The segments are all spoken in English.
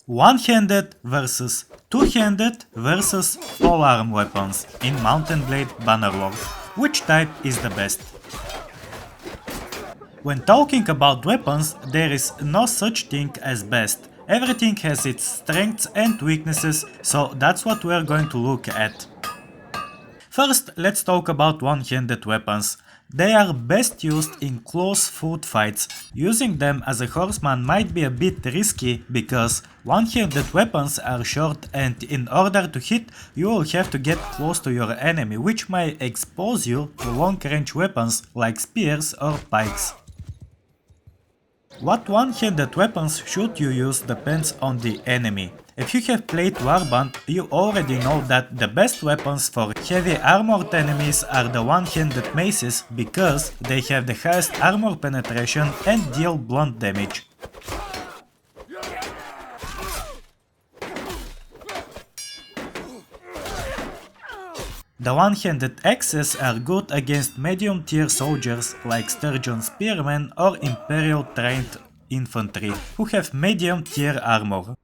One-handed versus two-handed versus polearm weapons in Mount and Blade Bannerlord. Which type is the best? When talking about weapons, there is no such thing as best. Everything has its strengths and weaknesses, so that's what we're going to look at. First, let's talk about one-handed weapons. They are best used in close foot fights. Using them as a horseman might be a bit risky because one-handed weapons are short and in order to hit you will have to get close to your enemy, which might expose you to long-range weapons like spears or pikes. What one-handed weapons should you use depends on the enemy. If you have played Warband, you already know that the best weapons for heavy armored enemies are the one-handed maces because they have the highest armor penetration and deal blunt damage. The one-handed axes are good against medium-tier soldiers like Sturgeon Spearmen or Imperial trained infantry who have medium-tier armor.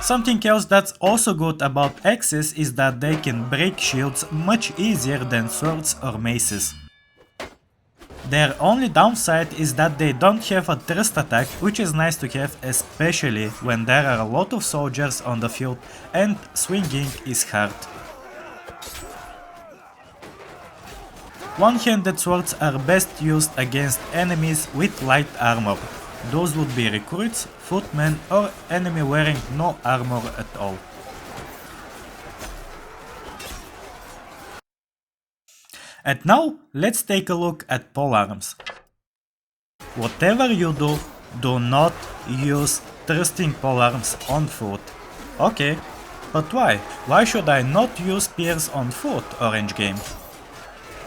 Something else that's also good about axes is that they can break shields much easier than swords or maces. Their only downside is that they don't have a thrust attack, which is nice to have especially when there are a lot of soldiers on the field and swinging is hard. One-handed swords are best used against enemies with light armor. Those would be recruits, footmen or enemy wearing no armor at all. And now, let's take a look at polearms. Whatever you do, do not use thrusting polearms on foot. Okay, but why? Why should I not use spears on foot, Orange Game?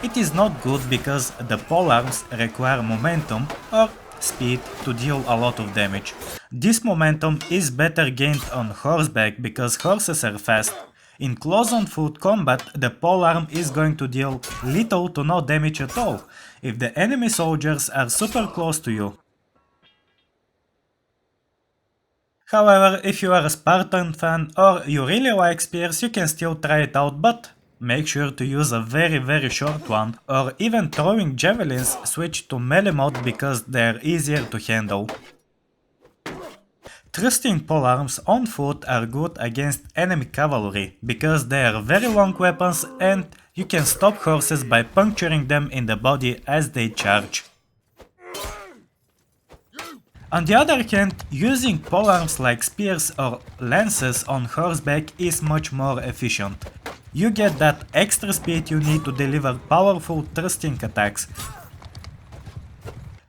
It is not good because the polearms require momentum or speed to deal a lot of damage. This momentum is better gained on horseback because horses are fast. In close on foot combat, the polearm is going to deal little to no damage at all, if the enemy soldiers are super close to you. However, if you are a Spartan fan or you really like spears, you can still try it out, but make sure to use a very short one, or even throwing javelins, switch to melee mode because they are easier to handle. Thrusting polearms on foot are good against enemy cavalry, because they are very long weapons and you can stop horses by puncturing them in the body as they charge. On the other hand, using polearms like spears or lances on horseback is much more efficient. You get that extra speed you need to deliver powerful thrusting attacks.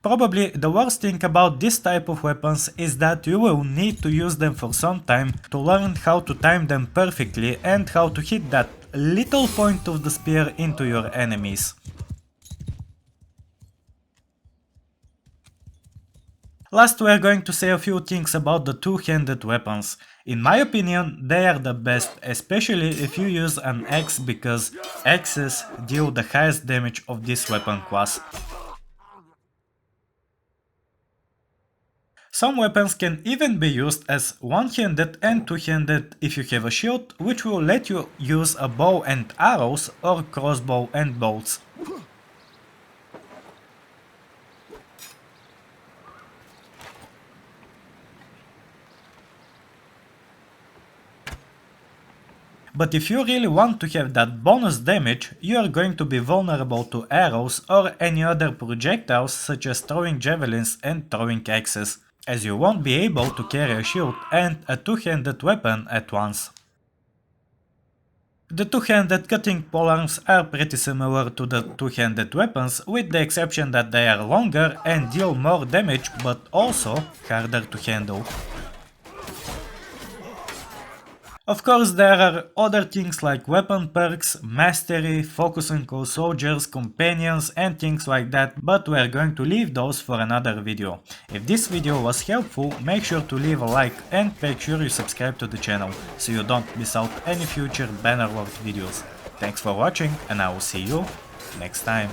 Probably the worst thing about this type of weapons is that you will need to use them for some time to learn how to time them perfectly and how to hit that little point of the spear into your enemies. Last, we are going to say a few things about the two-handed weapons. In my opinion, they are the best, especially if you use an axe because axes deal the highest damage of this weapon class. Some weapons can even be used as one-handed and two-handed if you have a shield, which will let you use a bow and arrows or crossbow and bolts. But if you really want to have that bonus damage, you are going to be vulnerable to arrows or any other projectiles such as throwing javelins and throwing axes, as you won't be able to carry a shield and a two-handed weapon at once. The two-handed cutting polearms are pretty similar to the two-handed weapons, with the exception that they are longer and deal more damage but also harder to handle. Of course, there are other things like weapon perks, mastery, focusing on soldiers, companions and things like that, but we are going to leave those for another video. If this video was helpful, make sure to leave a like and make sure you subscribe to the channel, so you don't miss out any future Bannerlord videos. Thanks for watching and I will see you next time.